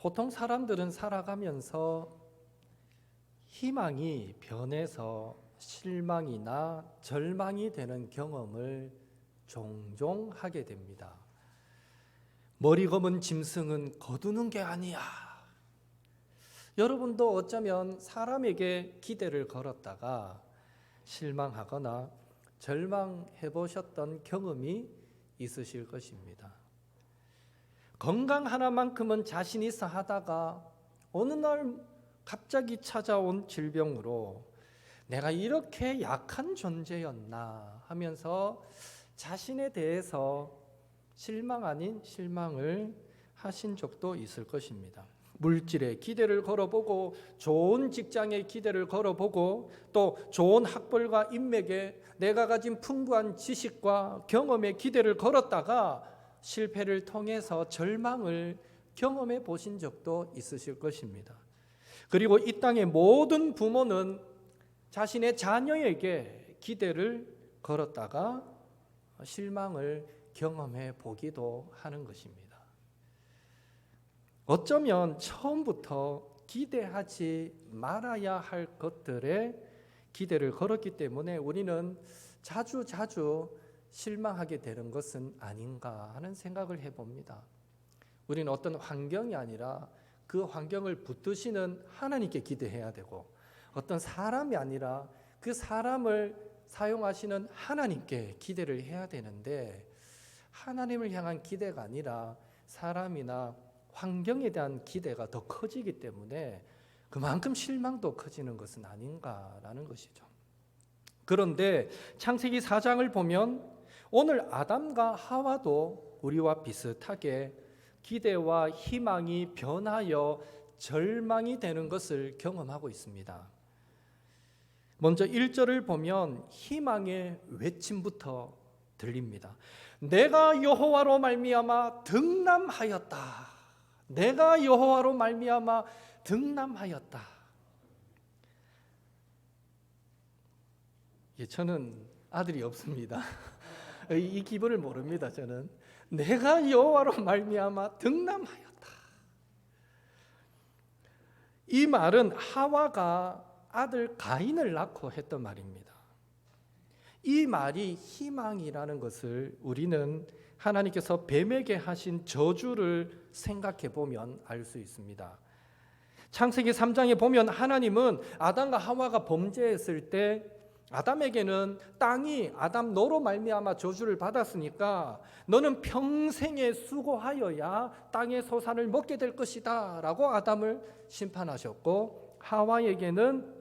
보통 사람들은 살아가면서 희망이 변해서 실망이나 절망이 되는 경험을 종종 하게 됩니다. 머리 검은 짐승은 거두는 게 아니야. 여러분도 어쩌면 사람에게 기대를 걸었다가 실망하거나 절망해 보셨던 경험이 있으실 것입니다. 건강 하나만큼은 자신 있어 하다가 어느 날 갑자기 찾아온 질병으로 내가 이렇게 약한 존재였나 하면서 자신에 대해서 실망 아닌 실망을 하신 적도 있을 것입니다. 물질에 기대를 걸어보고 좋은 직장에 기대를 걸어보고 또 좋은 학벌과 인맥에 내가 가진 풍부한 지식과 경험에 기대를 걸었다가 실패를 통해서 절망을 경험해 보신 적도 있으실 것입니다. 그리고 이 땅의 모든 부모는 자신의 자녀에게 기대를 걸었다가 실망을 경험해 보기도 하는 것입니다. 어쩌면 처음부터 기대하지 말아야 할 것들에 기대를 걸었기 때문에 우리는 자주 실망하게 되는 것은 아닌가 하는 생각을 해봅니다. 우리는 어떤 환경이 아니라 그 환경을 붙드시는 하나님께 기대해야 되고, 어떤 사람이 아니라 그 사람을 사용하시는 하나님께 기대를 해야 되는데, 하나님을 향한 기대가 아니라 사람이나 환경에 대한 기대가 더 커지기 때문에 그만큼 실망도 커지는 것은 아닌가라는 것이죠. 그런데 창세기 4장을 보면 오늘 아담과 하와도 우리와 비슷하게 기대와 희망이 변하여 절망이 되는 것을 경험하고 있습니다. 먼저 1절을 보면 희망의 외침부터 들립니다. 내가 여호와로 말미암아 등남하였다. 내가 여호와로 말미암아 등남하였다. 저는 아들이 없습니다. 이 기분을 모릅니다. 저는 내가 여호와로 말미암아 등남하였다. 이 말은 하와가 아들 가인을 낳고 했던 말입니다. 이 말이 희망이라는 것을 우리는 하나님께서 뱀에게 하신 저주를 생각해 보면 알 수 있습니다. 창세기 3장에 보면 하나님은 아담과 하와가 범죄했을 때 아담에게는 땅이 아담 너로 말미암아 저주를 받았으니까 너는 평생에 수고하여야 땅의 소산을 먹게 될 것이다 라고 아담을 심판하셨고, 하와에게는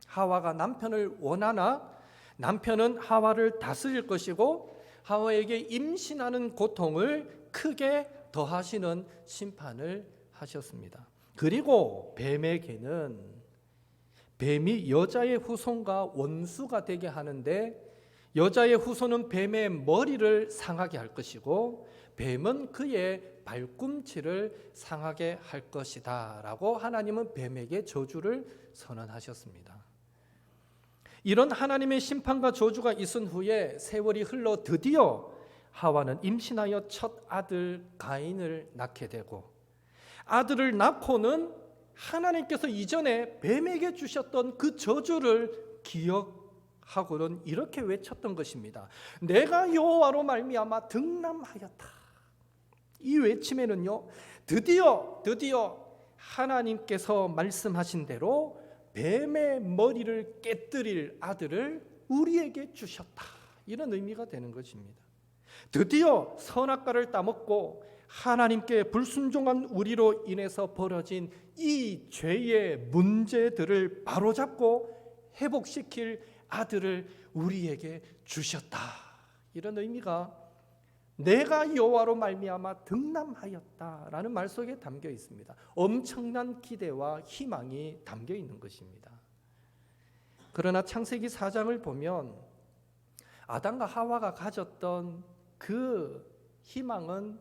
하와가 남편을 원하나 남편은 하와를 다스릴 것이고 하와에게 임신하는 고통을 크게 더하시는 심판을 하셨습니다. 그리고 뱀에게는 뱀이 여자의 후손과 원수가 되게 하는데 여자의 후손은 뱀의 머리를 상하게 할 것이고 뱀은 그의 발꿈치를 상하게 할 것이다 라고 하나님은 뱀에게 저주를 선언하셨습니다. 이런 하나님의 심판과 저주가 있은 후에 세월이 흘러 드디어 하와는 임신하여 첫 아들 가인을 낳게 되고, 아들을 낳고는 하나님께서 이전에 뱀에게 주셨던 그 저주를 기억하고는 이렇게 외쳤던 것입니다. 내가 여호와로 말미암아 등남하였다. 이 외침에는요, 드디어 하나님께서 말씀하신 대로 뱀의 머리를 깨뜨릴 아들을 우리에게 주셨다. 이런 의미가 되는 것입니다. 드디어 선악과를 따먹고 하나님께 불순종한 우리로 인해서 벌어진 이 죄의 문제들을 바로잡고 회복시킬 아들을 우리에게 주셨다. 이런 의미가 내가 여호와로 말미암아 등남하였다라는 말 속에 담겨 있습니다. 엄청난 기대와 희망이 담겨 있는 것입니다. 그러나 창세기 4장을 보면 아담과 하와가 가졌던 그 희망은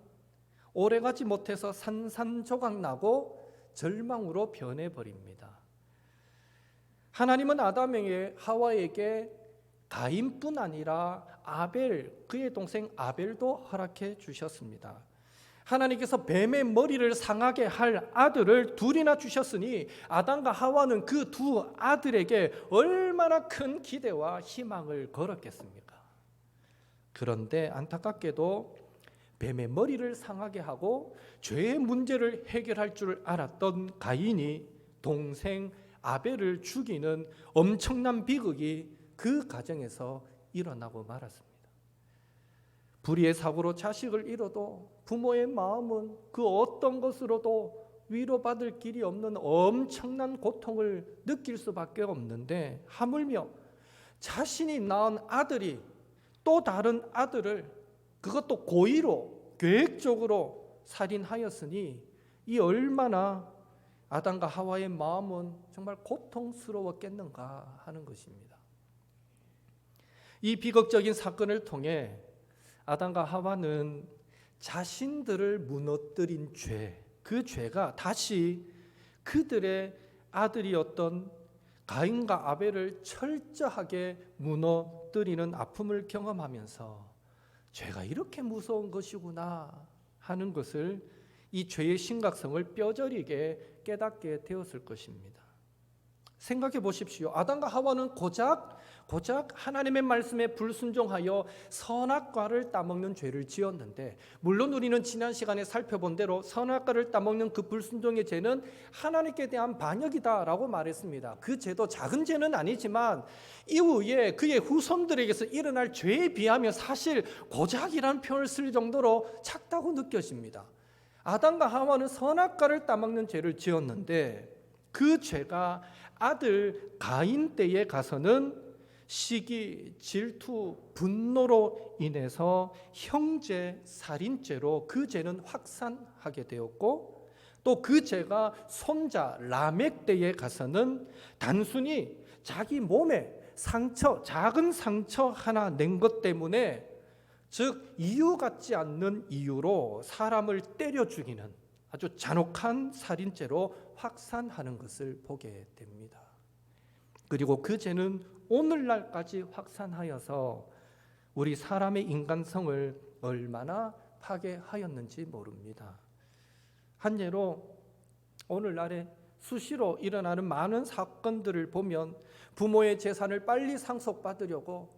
오래가지 못해서 산산조각 나고 절망으로 변해버립니다. 하나님은 아담에게 하와에게 가인뿐 아니라 아벨, 그의 동생 아벨도 허락해 주셨습니다. 하나님께서 뱀의 머리를 상하게 할 아들을 둘이나 주셨으니 아담과 하와는 그 두 아들에게 얼마나 큰 기대와 희망을 걸었겠습니까? 그런데 안타깝게도 뱀의 머리를 상하게 하고 죄의 문제를 해결할 줄 알았던 가인이 동생 아벨을 죽이는 엄청난 비극이 그 가정에서 일어나고 말았습니다. 불의의 사고로 자식을 잃어도 부모의 마음은 그 어떤 것으로도 위로받을 길이 없는 엄청난 고통을 느낄 수밖에 없는데, 하물며 자신이 낳은 아들이 또 다른 아들을 그것도 고의로 계획적으로 살인하였으니 이 얼마나 아담과 하와의 마음은 정말 고통스러웠겠는가 하는 것입니다. 이 비극적인 사건을 통해 아담과 하와는 자신들을 무너뜨린 죄, 그 죄가 다시 그들의 아들이었던 가인과 아벨을 철저하게 무너뜨리는 아픔을 경험하면서 죄가 이렇게 무서운 것이구나 하는 것을, 이 죄의 심각성을 뼈저리게 깨닫게 되었을 것입니다. 생각해 보십시오. 아담과 하와는 고작 하나님의 말씀에 불순종하여 선악과를 따먹는 죄를 지었는데, 물론 우리는 지난 시간에 살펴본 대로 선악과를 따먹는 그 불순종의 죄는 하나님께 대한 반역이다라고 말했습니다. 그 죄도 작은 죄는 아니지만 이후에 그의 후손들에게서 일어날 죄에 비하면 사실 고작이라는 표현을 쓸 정도로 작다고 느껴집니다. 아담과 하와는 선악과를 따먹는 죄를 지었는데 그 죄가 아들 가인 때에 가서는 시기, 질투, 분노로 인해서 형제 살인죄로 그 죄는 확산하게 되었고, 또 그 죄가 손자 라멕 때에 가서는 단순히 자기 몸에 상처, 작은 상처 하나 낸 것 때문에, 즉 이유 같지 않는 이유로 사람을 때려 죽이는 아주 잔혹한 살인죄로 확산하는 것을 보게 됩니다. 그리고 그 죄는 오늘날까지 확산하여서 우리 사람의 인간성을 얼마나 파괴하였는지 모릅니다. 한 예로 오늘날에 수시로 일어나는 많은 사건들을 보면 부모의 재산을 빨리 상속받으려고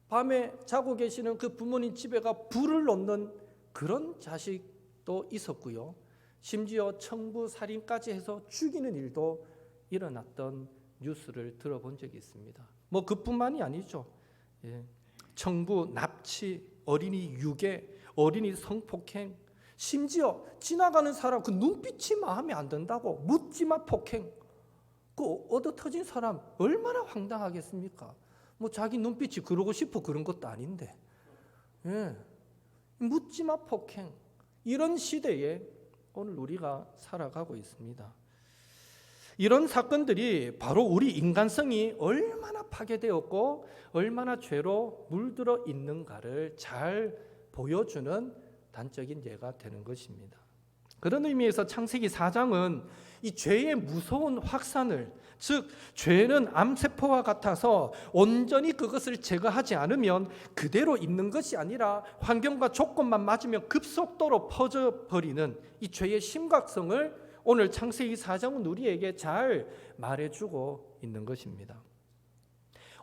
밤에 자고 계시는 그 부모님 집에가 불을 놓는 그런 자식도 있었고요. 심지어 청부 살인까지 해서 죽이는 일도 일어났던 뉴스를 들어본 적이 있습니다. 뭐 그뿐만이 아니죠. 청부, 납치, 어린이 유괴, 어린이 성폭행, 심지어 지나가는 사람 그 눈빛이 마음에 안 든다고 묻지마 폭행. 그 얻어 터진 사람 얼마나 황당하겠습니까? 뭐 자기 눈빛이 그러고 싶어 그런 것도 아닌데. 묻지마 폭행. 이런 시대에 오늘 우리가 살아가고 있습니다. 이런 사건들이 바로 우리 인간성이 얼마나 파괴되었고 얼마나 죄로 물들어 있는가를 잘 보여주는 단적인 예가 되는 것입니다. 그런 의미에서 창세기 4장은 이 죄의 무서운 확산을, 즉 죄는 암세포와 같아서 온전히 그것을 제거하지 않으면 그대로 있는 것이 아니라 환경과 조건만 맞으면 급속도로 퍼져버리는 이 죄의 심각성을 오늘 창세기 4장은 우리에게 잘 말해주고 있는 것입니다.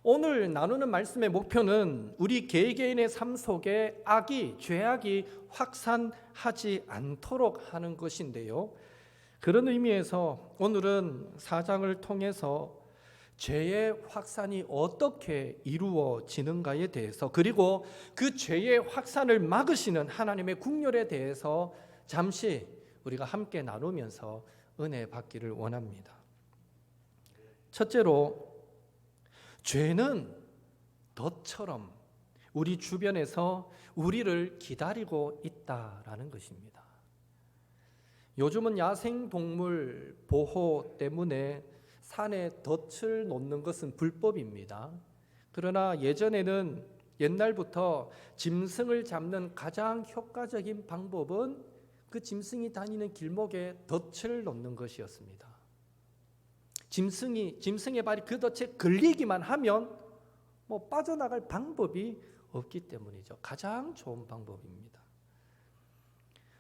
오늘 나누는 말씀의 목표는 우리 개개인의 삶 속에 악이, 죄악이 확산하지 않도록 하는 것인데요. 그런 의미에서 오늘은 4장을 통해서 죄의 확산이 어떻게 이루어지는가에 대해서, 그리고 그 죄의 확산을 막으시는 하나님의 국률에 대해서 잠시 우리가 함께 나누면서 은혜 받기를 원합니다. 첫째로, 죄는 덫처럼 우리 주변에서 우리를 기다리고 있다라는 것입니다. 요즘은 야생동물 보호 때문에 산에 덫을 놓는 것은 불법입니다. 그러나 예전에는, 옛날부터 짐승을 잡는 가장 효과적인 방법은 그 짐승이 다니는 길목에 덫을 놓는 것이었습니다. 짐승의 발이 그 덫에 걸리기만 하면 뭐 빠져나갈 방법이 없기 때문이죠. 가장 좋은 방법입니다.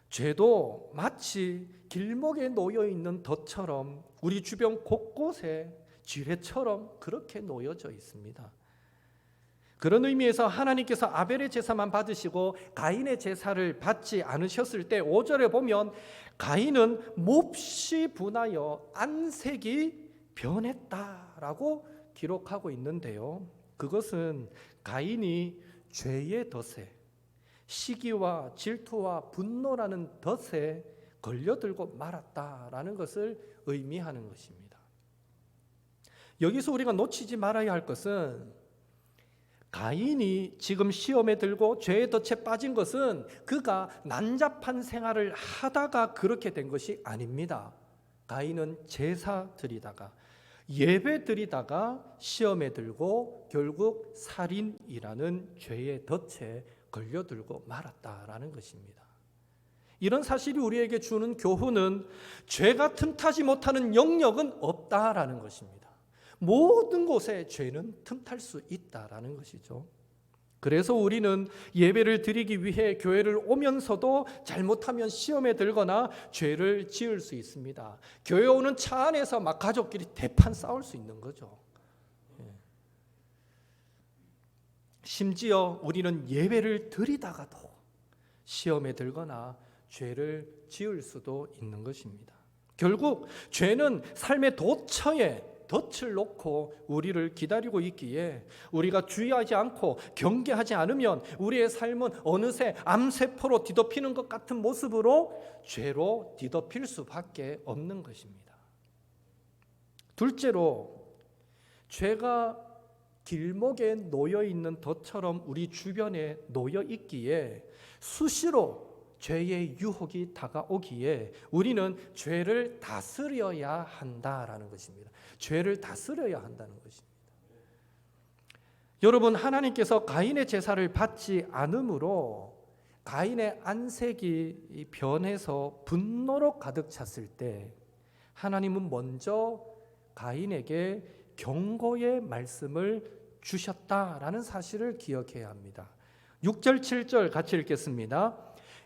죄도 마치 길목에 놓여 있는 덫처럼 우리 주변 곳곳에 지뢰처럼 그렇게 놓여져 있습니다. 그런 의미에서 하나님께서 아벨의 제사만 받으시고 가인의 제사를 받지 않으셨을 때 5절에 보면 가인은 몹시 분하여 안색이 변했다라고 기록하고 있는데요. 그것은 가인이 죄의 덫에, 시기와 질투와 분노라는 덫에 걸려들고 말았다라는 것을 의미하는 것입니다. 여기서 우리가 놓치지 말아야 할 것은 가인이 지금 시험에 들고 죄의 덫에 빠진 것은 그가 난잡한 생활을 하다가 그렇게 된 것이 아닙니다. 가인은 제사 드리다가 예배 드리다가 시험에 들고 결국 살인이라는 죄의 덫에 걸려들고 말았다라는 것입니다. 이런 사실이 우리에게 주는 교훈은 죄가 틈타지 못하는 영역은 없다라는 것입니다. 모든 곳에 죄는 틈탈 수 있다라는 것이죠. 그래서 우리는 예배를 드리기 위해 교회를 오면서도 잘못하면 시험에 들거나 죄를 지을 수 있습니다. 교회 오는 차 안에서 막 가족끼리 대판 싸울 수 있는 거죠. 심지어 우리는 예배를 드리다가도 시험에 들거나 죄를 지을 수도 있는 것입니다. 결국 죄는 삶의 도처에 덫을 놓고 우리를 기다리고 있기에 우리가 주의하지 않고 경계하지 않으면 우리의 삶은 어느새 암세포로 뒤덮이는 것 같은 모습으로 죄로 뒤덮일 수밖에 없는 것입니다. 둘째로, 죄가 길목에 놓여 있는 덫처럼 우리 주변에 놓여 있기에 수시로 죄의 유혹이 다가오기에 우리는 죄를 다스려야 한다라는 것입니다. 죄를 다스려야 한다는 것입니다. 여러분, 하나님께서 가인의 제사를 받지 않으므로 가인의 안색이 변해서 분노로 가득 찼을 때 하나님은 먼저 가인에게 경고의 말씀을 주셨다라는 사실을 기억해야 합니다. 6절 7절 같이 읽겠습니다.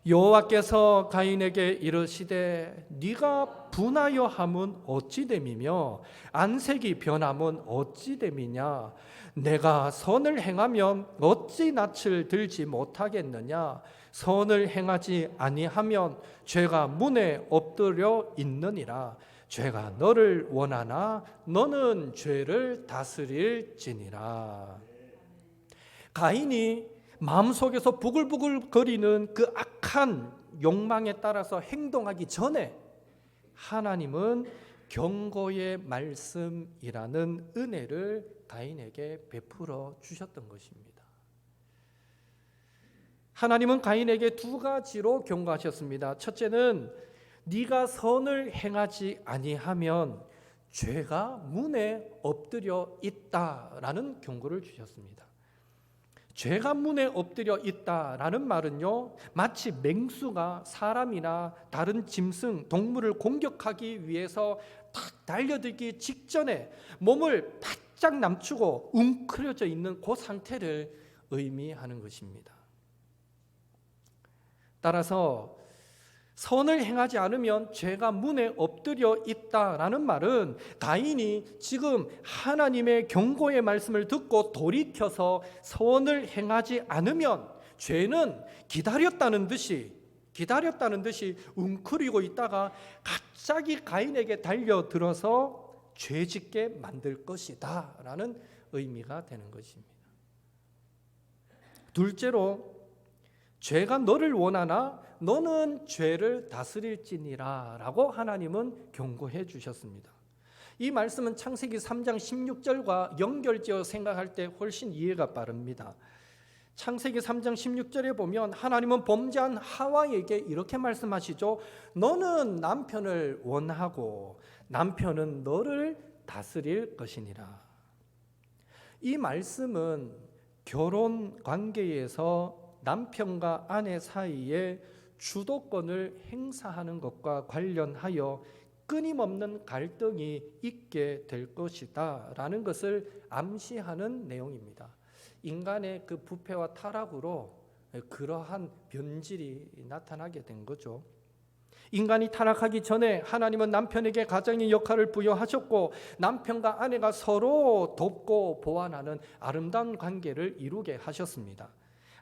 여호와께서 가인에게 이르시되 네가 분하여 함은 어찌 됨이며 안색이 변함은 어찌 됨이냐 내가 선을 행하면 어찌 낯을 들지 못하겠느냐 선을 행하지 아니하면 죄가 문에 엎드려 있느니라 죄가 너를 원하나 너는 죄를 다스릴지니라. 가인이 마음속에서 부글부글거리는 그 악한 욕망에 따라서 행동하기 전에 하나님은 경고의 말씀이라는 은혜를 가인에게 베풀어 주셨던 것입니다. 하나님은 가인에게 두 가지로 경고하셨습니다. 첫째는 네가 선을 행하지 아니하면 죄가 문에 엎드려 있다라는 경고를 주셨습니다. 죄가 문에 엎드려 있다라는 말은요, 마치 맹수가 사람이나 다른 짐승, 동물을 공격하기 위해서 탁 달려들기 직전에 몸을 바짝 남추고 웅크려져 있는 그 상태를 의미하는 것입니다. 따라서 선을 행하지 않으면 죄가 문에 엎드려 있다라는 말은 가인이 지금 하나님의 경고의 말씀을 듣고 돌이켜서 선을 행하지 않으면 죄는 기다렸다는 듯이 웅크리고 있다가 갑자기 가인에게 달려들어서 죄짓게 만들 것이다 라는 의미가 되는 것입니다. 둘째로, 죄가 너를 원하나 너는 죄를 다스릴지니라 라고 하나님은 경고해 주셨습니다. 이 말씀은 창세기 3장 16절과 연결지어 생각할 때 훨씬 이해가 빠릅니다. 창세기 3장 16절에 보면 하나님은 범죄한 하와에게 이렇게 말씀하시죠. 너는 남편을 원하고 남편은 너를 다스릴 것이니라. 이 말씀은 결혼 관계에서 남편과 아내 사이에 주도권을 행사하는 것과 관련하여 끊임없는 갈등이 있게 될 것이다 라는 것을 암시하는 내용입니다. 인간의 그 부패와 타락으로 그러한 변질이 나타나게 된 거죠. 인간이 타락하기 전에 하나님은 남편에게 가장의 역할을 부여하셨고 남편과 아내가 서로 돕고 보완하는 아름다운 관계를 이루게 하셨습니다.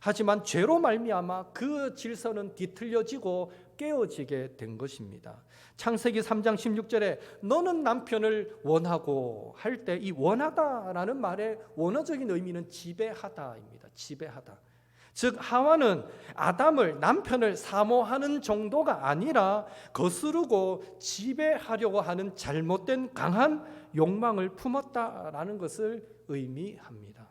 하지만 죄로 말미암아 그 질서는 뒤틀려지고 깨어지게 된 것입니다. 창세기 3장 16절에 너는 남편을 원하고 할 때 이 원하다라는 말의 원어적인 의미는 지배하다입니다. 지배하다. 즉 하와는 아담을 남편을 사모하는 정도가 아니라 거스르고 지배하려고 하는 잘못된 강한 욕망을 품었다라는 것을 의미합니다.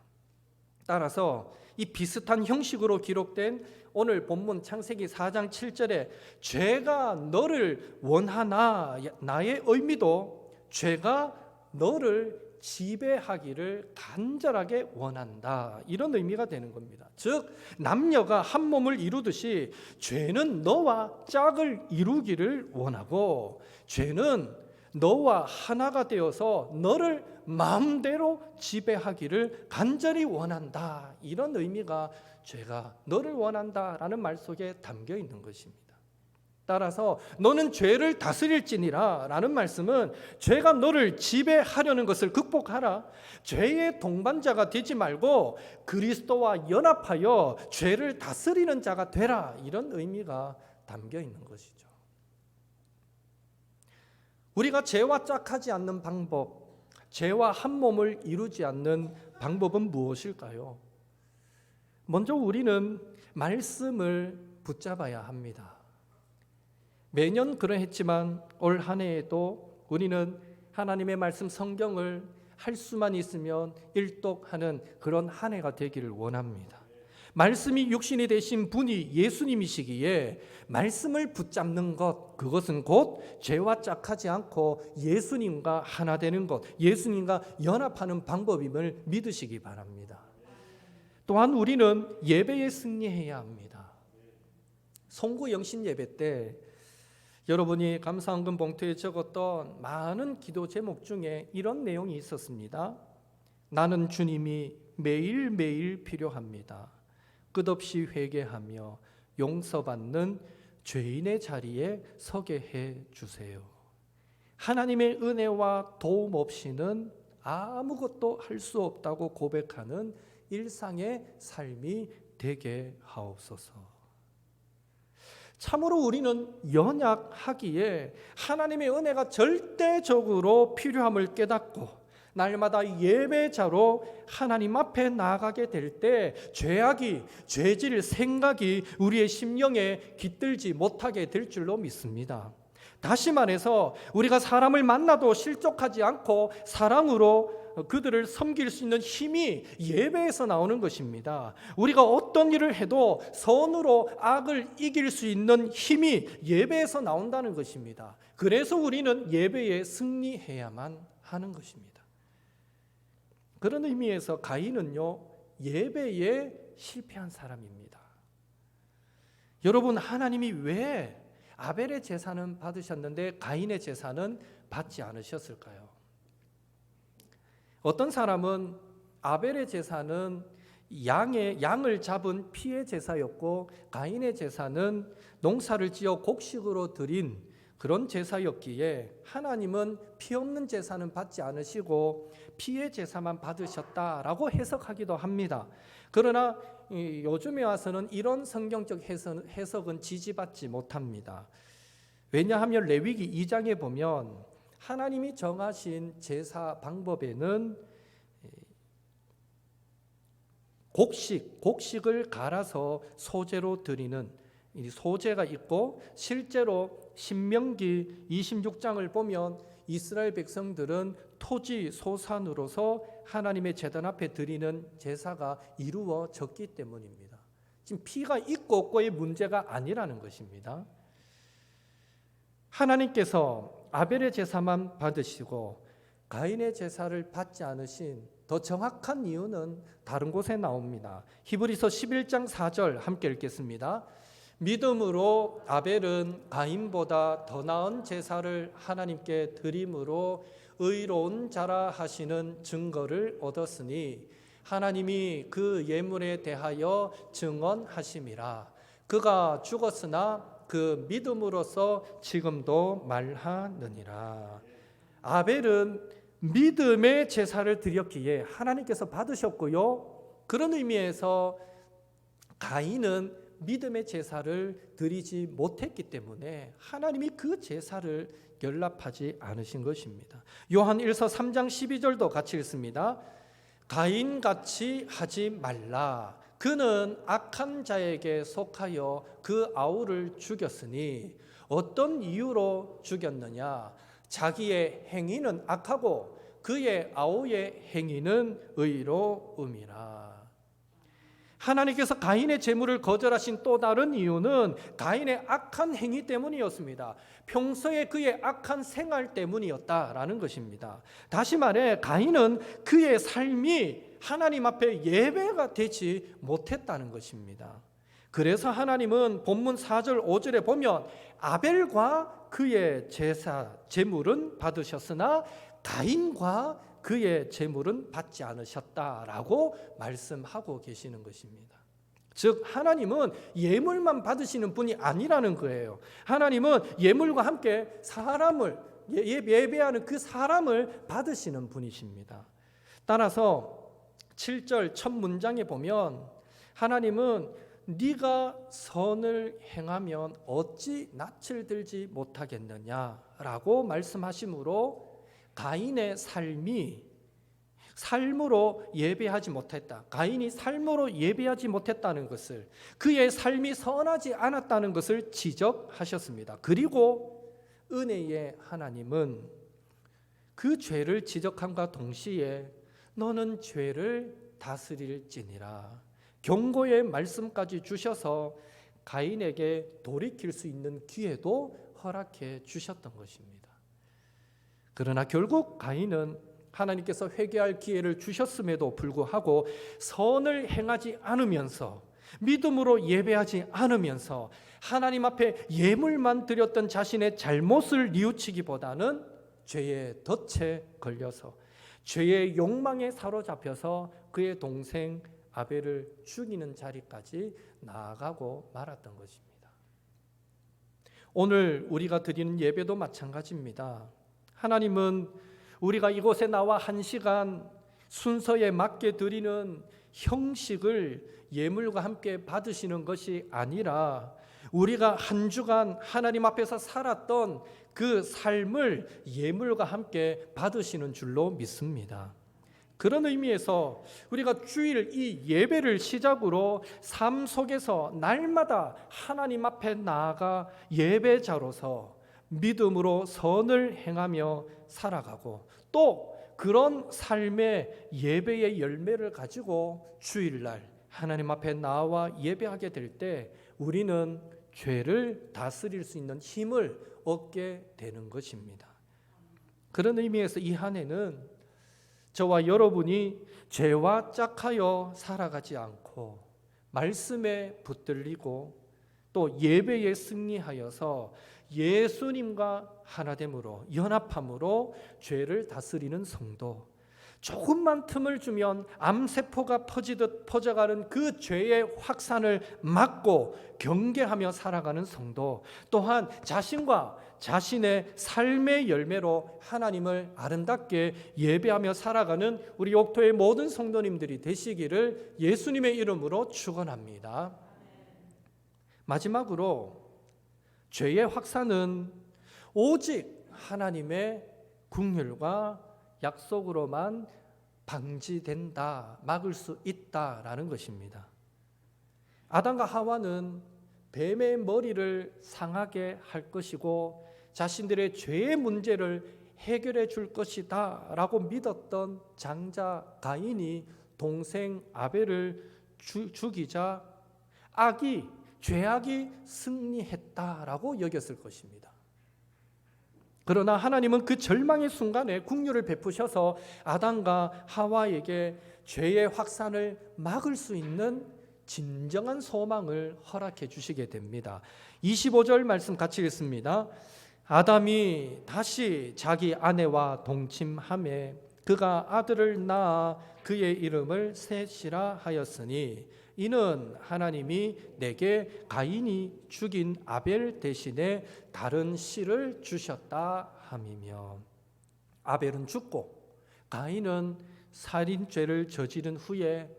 따라서 이 비슷한 형식으로 기록된 오늘 본문 창세기 4장 7절에 죄가 너를 원하나 나의 의미도 죄가 너를 지배하기를 간절하게 원한다, 이런 의미가 되는 겁니다. 즉 남녀가 한 몸을 이루듯이 죄는 너와 짝을 이루기를 원하고 죄는 너와 하나가 되어서 너를 마음대로 지배하기를 간절히 원한다, 이런 의미가 죄가 너를 원한다라는 말 속에 담겨 있는 것입니다. 따라서 너는 죄를 다스릴지니라 라는 말씀은 죄가 너를 지배하려는 것을 극복하라, 죄의 동반자가 되지 말고 그리스도와 연합하여 죄를 다스리는 자가 되라, 이런 의미가 담겨 있는 것이죠. 우리가 죄와 짝하지 않는 방법, 죄와 한 몸을 이루지 않는 방법은 무엇일까요? 먼저 우리는 말씀을 붙잡아야 합니다. 매년 그러했지만 올 한 해에도 우리는 하나님의 말씀 성경을 할 수만 있으면 일독하는 그런 한 해가 되기를 원합니다. 말씀이 육신이 되신 분이 예수님이시기에 말씀을 붙잡는 것, 그것은 곧 죄와 짝하지 않고 예수님과 하나 되는 것, 예수님과 연합하는 방법임을 믿으시기 바랍니다. 또한 우리는 예배에 승리해야 합니다. 송구 영신 예배 때 여러분이 감사헌금 봉투에 적었던 많은 기도 제목 중에 이런 내용이 있었습니다. 나는 주님이 매일매일 필요합니다. 끝없이 회개하며 용서받는 죄인의 자리에 서게 해 주세요. 하나님의 은혜와 도움 없이는 아무것도 할 수 없다고 고백하는 일상의 삶이 되게 하옵소서. 참으로 우리는 연약하기에 하나님의 은혜가 절대적으로 필요함을 깨닫고 날마다 예배자로 하나님 앞에 나아가게 될 때 죄악이, 죄질, 생각이 우리의 심령에 깃들지 못하게 될 줄로 믿습니다. 다시 말해서 우리가 사람을 만나도 실족하지 않고 사랑으로 그들을 섬길 수 있는 힘이 예배에서 나오는 것입니다. 우리가 어떤 일을 해도 선으로 악을 이길 수 있는 힘이 예배에서 나온다는 것입니다. 그래서 우리는 예배에 승리해야만 하는 것입니다. 그런 의미에서 가인은요, 예배에 실패한 사람입니다. 여러분, 하나님이 왜 아벨의 제사는 받으셨는데 가인의 제사는 받지 않으셨을까요? 어떤 사람은 아벨의 제사는 양을 잡은 피의 제사였고 가인의 제사는 농사를 지어 곡식으로 드린 그런 제사였기에 하나님은 피 없는 제사는 받지 않으시고 피의 제사만 받으셨다라고 해석하기도 합니다. 그러나 요즘에 와서는 이런 성경적 해석은 지지받지 못합니다. 왜냐하면 레위기 2장에 보면 하나님이 정하신 제사 방법에는 곡식을 갈아서 소제로 드리는 소제가 있고, 실제로 신명기 26장을 보면 이스라엘 백성들은 토지 소산으로서 하나님의 제단 앞에 드리는 제사가 이루어졌기 때문입니다. 지금 피가 있고 없고의 문제가 아니라는 것입니다. 하나님께서 아벨의 제사만 받으시고 가인의 제사를 받지 않으신 더 정확한 이유는 다른 곳에 나옵니다. 히브리서 11장 4절 함께 읽겠습니다. 믿음으로 아벨은 가인보다 더 나은 제사를 하나님께 드림으로 의로운 자라 하시는 증거를 얻었으니 하나님이 그 예물에 대하여 증언하심이라. 그가 죽었으나 그 믿음으로써 지금도 말하느니라. 아벨은 믿음의 제사를 드렸기에 하나님께서 받으셨고요. 그런 의미에서 가인은 믿음의 제사를 드리지 못했기 때문에 하나님이 그 제사를 연락하지 않으신 것입니다. 요한 1서 3장 12절도 같이 읽습니다. 가인같이 하지 말라. 그는 악한 자에게 속하여 그 아우를 죽였으니 어떤 이유로 죽였느냐? 자기의 행위는 악하고 그의 아우의 행위는 의로움이라. 하나님께서 가인의 제물을 거절하신 또 다른 이유는 가인의 악한 행위 때문이었습니다. 평소에 그의 악한 생활 때문이었다라는 것입니다. 다시 말해 가인은 그의 삶이 하나님 앞에 예배가 되지 못했다는 것입니다. 그래서 하나님은 본문 4절 5절에 보면 아벨과 그의 제물은 받으셨으나 가인과 그의 제물은 받지 않으셨다라고 말씀하고 계시는 것입니다. 즉 하나님은 예물만 받으시는 분이 아니라는 거예요. 하나님은 예물과 함께 사람을 예배하는 그 사람을 받으시는 분이십니다. 따라서 7절 첫 문장에 보면 하나님은 네가 선을 행하면 어찌 낯을 들지 못하겠느냐라고 말씀하시므로 가인의 삶으로 예배하지 못했다. 가인이 삶으로 예배하지 못했다는 것을, 그의 삶이 선하지 않았다는 것을 지적하셨습니다. 그리고 은혜의 하나님은 그 죄를 지적함과 동시에 너는 죄를 다스릴지니라 경고의 말씀까지 주셔서 가인에게 돌이킬 수 있는 기회도 허락해 주셨던 것입니다. 그러나 결국 가인은 하나님께서 회개할 기회를 주셨음에도 불구하고 선을 행하지 않으면서 믿음으로 예배하지 않으면서 하나님 앞에 예물만 드렸던 자신의 잘못을 뉘우치기보다는 죄의 덫에 걸려서 죄의 욕망에 사로잡혀서 그의 동생 아벨을 죽이는 자리까지 나아가고 말았던 것입니다. 오늘 우리가 드리는 예배도 마찬가지입니다. 하나님은 우리가 이곳에 나와 1시간 순서에 맞게 드리는 형식을 예물과 함께 받으시는 것이 아니라 우리가 한 주간 하나님 앞에서 살았던 그 삶을 예물과 함께 받으시는 줄로 믿습니다. 그런 의미에서 우리가 주일 이 예배를 시작으로 삶 속에서 날마다 하나님 앞에 나아가 예배자로서 믿음으로 선을 행하며 살아가고 또 그런 삶의 예배의 열매를 가지고 주일날 하나님 앞에 나와 예배하게 될 때 우리는 죄를 다스릴 수 있는 힘을 얻게 되는 것입니다. 그런 의미에서 이 한 해는 저와 여러분이 죄와 짝하여 살아가지 않고 말씀에 붙들리고 또 예배에 승리하여서 예수님과 하나됨으로 연합함으로 죄를 다스리는 성도, 조금만 틈을 주면 암세포가 퍼지듯 퍼져가는 그 죄의 확산을 막고 경계하며 살아가는 성도, 또한 자신과 자신의 삶의 열매로 하나님을 아름답게 예배하며 살아가는 우리 옥토의 모든 성도님들이 되시기를 예수님의 이름으로 축원합니다. 마지막으로 죄의 확산은 오직 하나님의 긍휼과 약속으로만 방지된다, 막을 수 있다라는 것입니다. 아담과 하와는 뱀의 머리를 상하게 할 것이고 자신들의 죄의 문제를 해결해 줄 것이다 라고 믿었던 장자 가인이 동생 아벨을 죽이자 죄악이 승리했다라고 여겼을 것입니다. 그러나 하나님은 그 절망의 순간에 긍휼을 베푸셔서 아담과 하와에게 죄의 확산을 막을 수 있는 진정한 소망을 허락해 주시게 됩니다. 25절 말씀 같이 읽습니다. 아담이 다시 자기 아내와 동침하매 그가 아들을 낳아 그의 이름을 셋이라 하였으니 이는 하나님이 내게 가인이 죽인 아벨 대신에 다른 씨를 주셨다 함이며. 아벨은 죽고 가인은 살인죄를 저지른 후에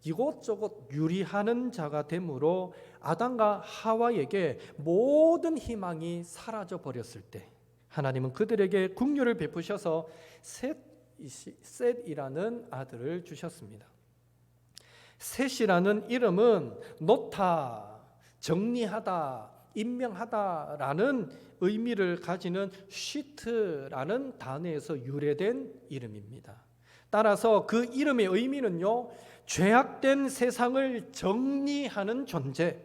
이곳저곳 유리하는 자가 되므로 아담과 하와에게 모든 희망이 사라져 버렸을 때 하나님은 그들에게 긍휼을 베푸셔서 셋이라는 아들을 주셨습니다. 셋이라는 이름은 놓다, 정리하다, 임명하다라는 의미를 가지는 쉬트라는 단어에서 유래된 이름입니다. 따라서 그 이름의 의미는요, 죄악된 세상을 정리하는 존재,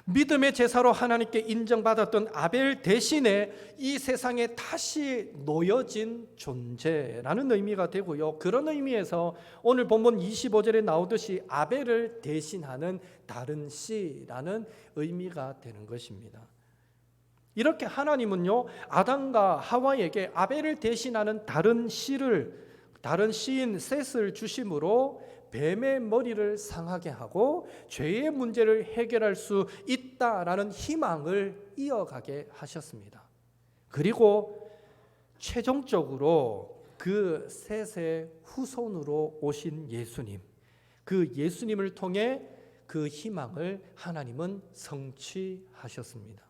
믿음의 제사로 하나님께 인정받았던 아벨 대신에 이 세상에 다시 놓여진 존재라는 의미가 되고요. 그런 의미에서 오늘 본문 25절에 나오듯이 아벨을 대신하는 다른 씨라는 의미가 되는 것입니다. 이렇게 하나님은요, 아담과 하와에게 아벨을 대신하는 다른 씨인 셋을 주심으로 뱀의 머리를 상하게 하고 죄의 문제를 해결할 수 있다라는 희망을 이어가게 하셨습니다. 그리고 최종적으로 그 셋의 후손으로 오신 예수님, 그 예수님을 통해 그 희망을 하나님은 성취하셨습니다.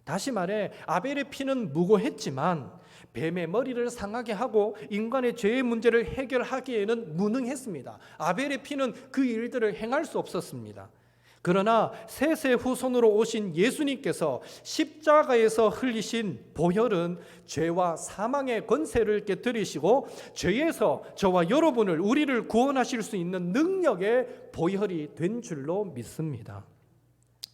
다시 말해 아벨의 피는 무고했지만 뱀의 머리를 상하게 하고 인간의 죄의 문제를 해결하기에는 무능했습니다. 아벨의 피는 그 일들을 행할 수 없었습니다. 그러나 셋의 후손으로 오신 예수님께서 십자가에서 흘리신 보혈은 죄와 사망의 권세를 깨뜨리시고 죄에서 저와 여러분을 우리를 구원하실 수 있는 능력의 보혈이 된 줄로 믿습니다.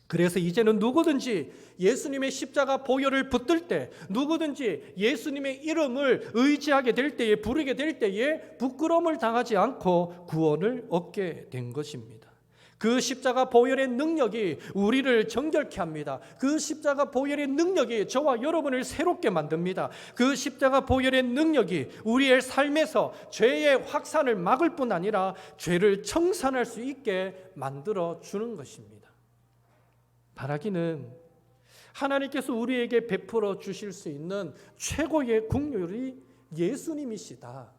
그래서 이제는 누구든지 예수님의 십자가 보혈을 붙들 때, 누구든지 예수님의 이름을 의지하게 될 때에, 부르게 될 때에 부끄러움을 당하지 않고 구원을 얻게 된 것입니다. 그 십자가 보혈의 능력이 우리를 정결케 합니다. 그 십자가 보혈의 능력이 저와 여러분을 새롭게 만듭니다. 그 십자가 보혈의 능력이 우리의 삶에서 죄의 확산을 막을 뿐 아니라 죄를 청산할 수 있게 만들어 주는 것입니다. 바라기는 하나님께서 우리에게 베풀어 주실 수 있는 최고의 긍휼이 예수님이시다.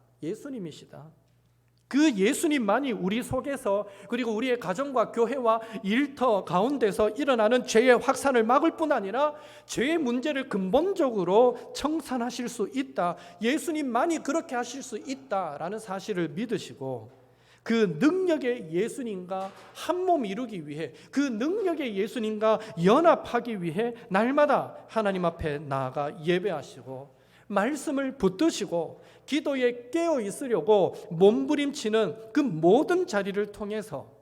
그 예수님만이 우리 속에서, 그리고 우리의 가정과 교회와 일터 가운데서 일어나는 죄의 확산을 막을 뿐 아니라 죄의 문제를 근본적으로 청산하실 수 있다. 예수님만이 그렇게 하실 수 있다라는 사실을 믿으시고, 그 능력의 예수님과 한 몸 이루기 위해, 그 능력의 예수님과 연합하기 위해 날마다 하나님 앞에 나아가 예배하시고 말씀을 붙드시고 기도에 깨어 있으려고 몸부림치는 그 모든 자리를 통해서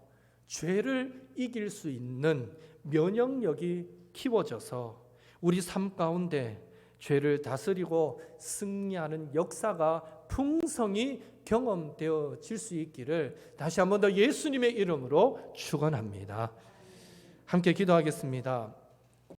죄를 이길 수 있는 면역력이 키워져서 우리 삶 가운데 죄를 다스리고 승리하는 역사가 풍성히 경험되어질 수 있기를 다시 한 번 더 예수님의 이름으로 축원합니다. 함께 기도하겠습니다.